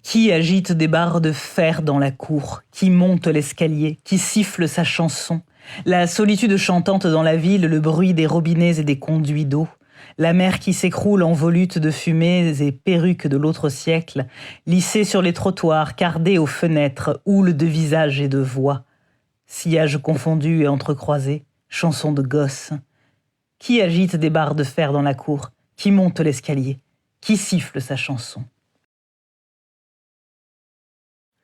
Qui agite des barres de fer dans la cour? Qui monte l'escalier? Qui siffle sa chanson? La solitude chantante dans la ville, le bruit des robinets et des conduits d'eau. La mer qui s'écroule en volutes de fumées et perruques de l'autre siècle, lissée sur les trottoirs, cardée aux fenêtres, houle de visages et de voix. Sillage confondu et entrecroisé, chansons de gosses. Qui agite des barres de fer dans la cour? Qui monte l'escalier? Qui siffle sa chanson?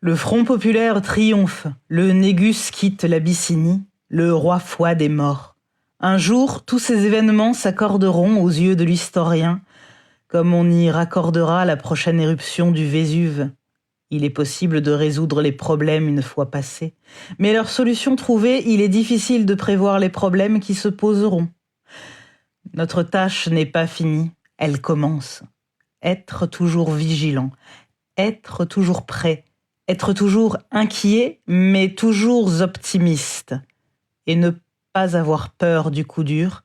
Le Front populaire triomphe, le Négus quitte l'Abyssinie, le roi Fouad est mort. Un jour, tous ces événements s'accorderont aux yeux de l'historien, comme on y raccordera la prochaine éruption du Vésuve. Il est possible de résoudre les problèmes une fois passés, mais leur solution trouvée, il est difficile de prévoir les problèmes qui se poseront. Notre tâche n'est pas finie, elle commence. Être toujours vigilant, être toujours prêt, être toujours inquiet, mais toujours optimiste, et ne pas avoir peur du coup dur.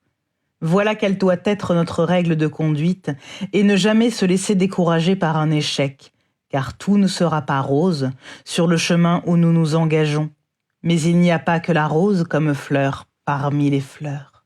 Voilà quelle doit être notre règle de conduite, et ne jamais se laisser décourager par un échec, car tout ne sera pas rose sur le chemin où nous nous engageons. Mais il n'y a pas que la rose comme fleur parmi les fleurs.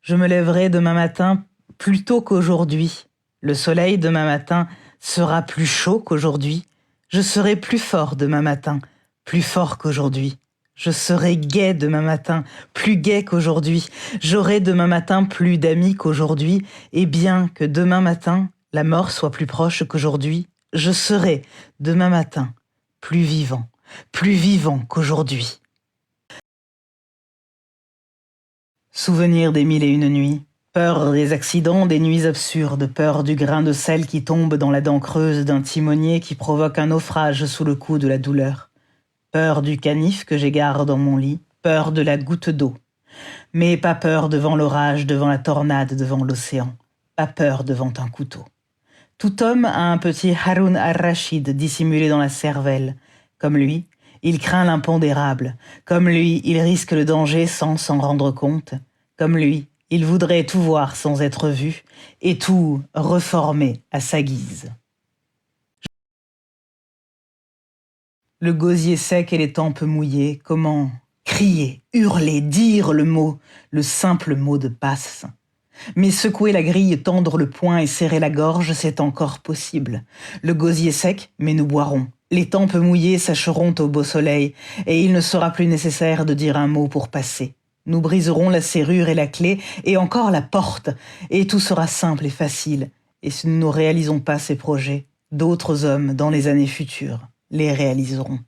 Je me lèverai demain matin plus tôt qu'aujourd'hui. Le soleil demain matin sera plus chaud qu'aujourd'hui. Je serai plus fort demain matin, plus fort qu'aujourd'hui. Je serai gai demain matin, plus gai qu'aujourd'hui. J'aurai demain matin plus d'amis qu'aujourd'hui. Et bien que demain matin, la mort soit plus proche qu'aujourd'hui, je serai demain matin plus vivant qu'aujourd'hui. Souvenir des 1001 nuits. Peur des accidents, des nuits absurdes, peur du grain de sel qui tombe dans la dent creuse d'un timonier qui provoque un naufrage sous le coup de la douleur. Peur du canif que j'égare dans mon lit, peur de la goutte d'eau. Mais pas peur devant l'orage, devant la tornade, devant l'océan. Pas peur devant un couteau. Tout homme a un petit Haroun al-Rachid dissimulé dans la cervelle. Comme lui, il craint l'impondérable. Comme lui, il risque le danger sans s'en rendre compte. Comme lui, il voudrait tout voir sans être vu, et tout reformer à sa guise. Le gosier sec et les tempes mouillées, comment crier, hurler, dire le mot, le simple mot de passe. Mais secouer la grille, tendre le poing et serrer la gorge, c'est encore possible. Le gosier sec, mais nous boirons. Les tempes mouillées sécheront au beau soleil, et il ne sera plus nécessaire de dire un mot pour passer. Nous briserons la serrure et la clé, et encore la porte, et tout sera simple et facile. Et si nous ne réalisons pas ces projets, d'autres hommes, dans les années futures, les réaliseront.